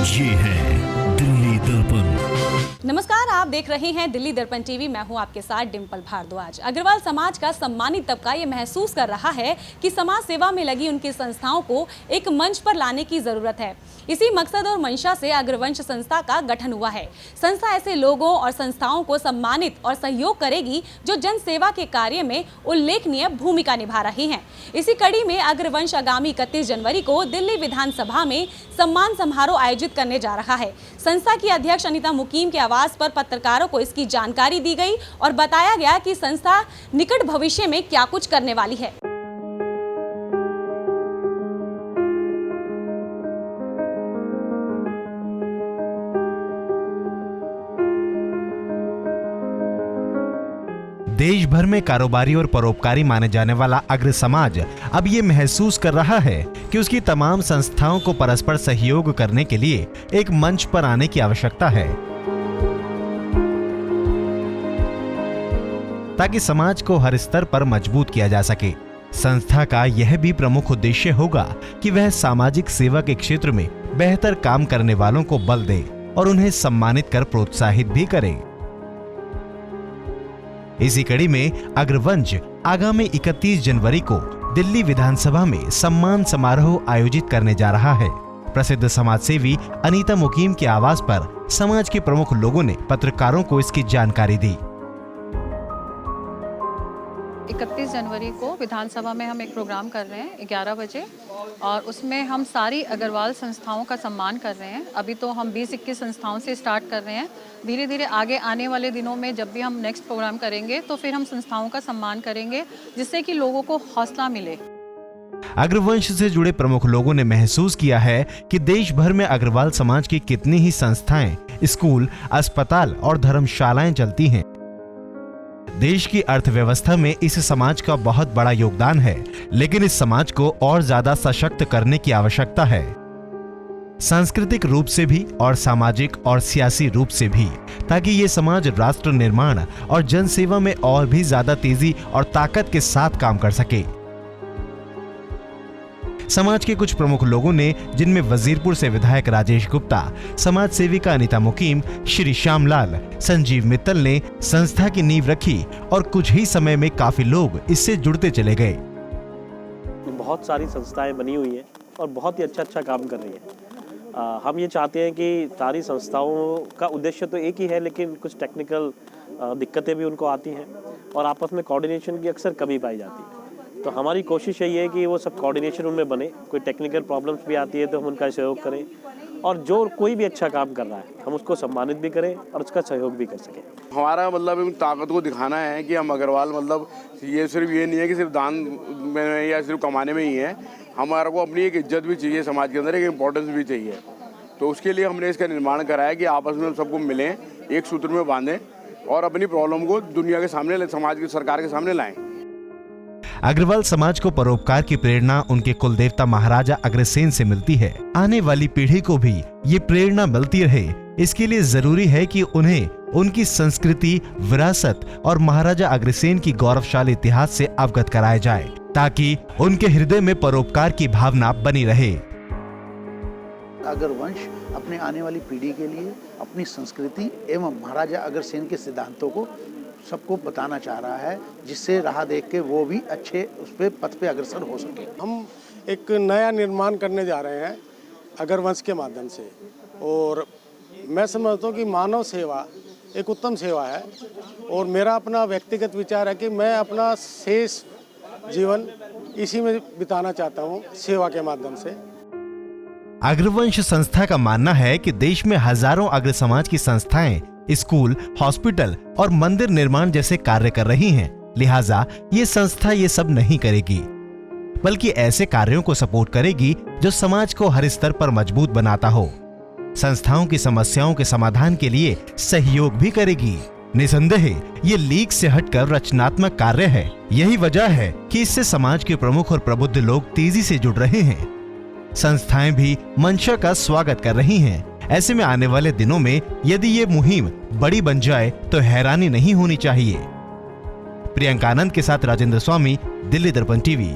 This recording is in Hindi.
ये है दिल्ली दर्पण। नमस्कार, आप देख रहे हैं दिल्ली दर्पण टीवी। मैं हूं आपके साथ डिम्पल भारद्वाज। अग्रवाल समाज का सम्मानित तबका ये महसूस कर रहा है कि समाज सेवा में लगी उनकी संस्थाओं को एक मंच पर लाने की जरूरत है। इसी मकसद और मंशा से अग्रवंश संस्था का गठन हुआ है। संस्था ऐसे लोगों और संस्थाओं को सम्मानित और सहयोग करेगी जो जन सेवा के कार्य में उल्लेखनीय भूमिका निभा रही हैं। इसी कड़ी में अग्रवंश आगामी 31 जनवरी को दिल्ली विधानसभा में सम्मान समारोह आयोजित करने जा रहा है। संस्था की अध्यक्ष अनीता मुकीम के आवास पर पत्रकारों को इसकी जानकारी दी गई और बताया गया कि संस्था निकट भविष्य में क्या कुछ करने वाली है। देश भर में कारोबारी और परोपकारी माने जाने वाला अग्र समाज अब ये महसूस कर रहा है कि उसकी तमाम संस्थाओं को परस्पर सहयोग करने के लिए एक मंच पर आने की आवश्यकता है, ताकि समाज को हर स्तर पर मजबूत किया जा सके। संस्था का यह भी प्रमुख उद्देश्य होगा कि वह सामाजिक सेवा के क्षेत्र में बेहतर काम करने वालों को बल दे और उन्हें सम्मानित कर प्रोत्साहित भी करे। इसी कड़ी में अग्रवंश आगामी 31 जनवरी को दिल्ली विधानसभा में सम्मान समारोह आयोजित करने जा रहा है। प्रसिद्ध समाजसेवी अनीता मुकीम के आवास पर समाज के प्रमुख लोगों ने पत्रकारों को इसकी जानकारी दी। 31 जनवरी को विधानसभा में हम एक प्रोग्राम कर रहे हैं 11 बजे, और उसमें हम सारी अग्रवाल संस्थाओं का सम्मान कर रहे हैं। अभी तो हम 20-21 संस्थाओं से स्टार्ट कर रहे हैं। धीरे धीरे आगे आने वाले दिनों में जब भी हम नेक्स्ट प्रोग्राम करेंगे तो फिर हम संस्थाओं का सम्मान करेंगे, जिससे कि लोगों को हौसला मिले। अग्रवंश से जुड़े प्रमुख लोगों ने महसूस किया है कि देश भर में अग्रवाल समाज की कितनी ही संस्थाएं, स्कूल, अस्पताल और धर्मशालाएं चलती हैं। देश की अर्थव्यवस्था में इस समाज का बहुत बड़ा योगदान है, लेकिन इस समाज को और ज्यादा सशक्त करने की आवश्यकता है, सांस्कृतिक रूप से भी और सामाजिक और सियासी रूप से भी, ताकि ये समाज राष्ट्र निर्माण और जनसेवा में और भी ज्यादा तेजी और ताकत के साथ काम कर सके। समाज के कुछ प्रमुख लोगों ने, जिनमें वजीरपुर से विधायक राजेश गुप्ता, समाज सेविका अनीता मुकीम, श्री श्यामलाल, संजीव मित्तल ने संस्था की नींव रखी और कुछ ही समय में काफी लोग इससे जुड़ते चले गए। बहुत सारी संस्थाएं बनी हुई हैं और बहुत ही अच्छा काम कर रही हैं। हम ये चाहते हैं कि सारी संस्थाओं का उद्देश्य तो एक ही है, लेकिन कुछ टेक्निकल दिक्कतें भी उनको आती हैं और आपस में कोऑर्डिनेशन की अक्सर कमी पाई जाती है। तो हमारी कोशिश यही है कि वो सब कोऑर्डिनेशन उनमें बने। कोई टेक्निकल प्रॉब्लम्स भी आती है तो हम उनका सहयोग करें, और जो कोई भी अच्छा काम कर रहा है हम उसको सम्मानित भी करें और उसका सहयोग भी कर सकें। हमारा मतलब ताकत को दिखाना है कि हम अग्रवाल मतलब ये सिर्फ ये नहीं है कि सिर्फ दान में या सिर्फ कमाने में ही है। हमारे को अपनी एक इज्जत भी चाहिए, समाज के अंदर एक इम्पोर्टेंस भी चाहिए। तो उसके लिए हमने इसका निर्माण कराया कि आपस में सबको मिलें, एक सूत्र में बांधें और अपनी प्रॉब्लम को दुनिया के सामने, समाज की, सरकार के सामने लाएं। अग्रवाल समाज को परोपकार की प्रेरणा उनके कुलदेवता महाराजा अग्रसेन से मिलती है। आने वाली पीढ़ी को भी ये प्रेरणा मिलती रहे, इसके लिए जरूरी है कि उन्हें उनकी संस्कृति, विरासत और महाराजा अग्रसेन की गौरवशाली इतिहास से अवगत कराया जाए, ताकि उनके हृदय में परोपकार की भावना बनी रहे। अग्रवंश अपने आने वाली पीढ़ी के लिए अपनी संस्कृति एवं महाराजा अग्रसेन के सिद्धांतों को सबको बताना चाह रहा है, जिससे राह देख के वो भी अच्छे उस पे पथ पे अग्रसर हो सके। हम एक नया निर्माण करने जा रहे हैं अग्रवंश के माध्यम से, और मैं समझता हूँ कि मानव सेवा एक उत्तम सेवा है, और मेरा अपना व्यक्तिगत विचार है कि मैं अपना शेष जीवन इसी में बिताना चाहता हूँ, सेवा के माध्यम से। अग्रवंश संस्था का मानना है कि देश में हजारों अग्र समाज की संस्थाएं स्कूल, हॉस्पिटल और मंदिर निर्माण जैसे कार्य कर रही हैं, लिहाजा ये संस्था ये सब नहीं करेगी, बल्कि ऐसे कार्यों को सपोर्ट करेगी जो समाज को हर स्तर पर मजबूत बनाता हो। संस्थाओं की समस्याओं के समाधान के लिए सहयोग भी करेगी। निसंदेह ये लीक से हटकर रचनात्मक कार्य है। यही वजह है कि इससे समाज के प्रमुख और प्रबुद्ध लोग तेजी से जुड़ रहे हैं। संस्थाएं भी मंशा का स्वागत कर रही हैं। ऐसे में आने वाले दिनों में यदि ये मुहिम बड़ी बन जाए तो हैरानी नहीं होनी चाहिए। प्रियंका आनंद के साथ राजेंद्र स्वामी, दिल्ली दर्पण टीवी।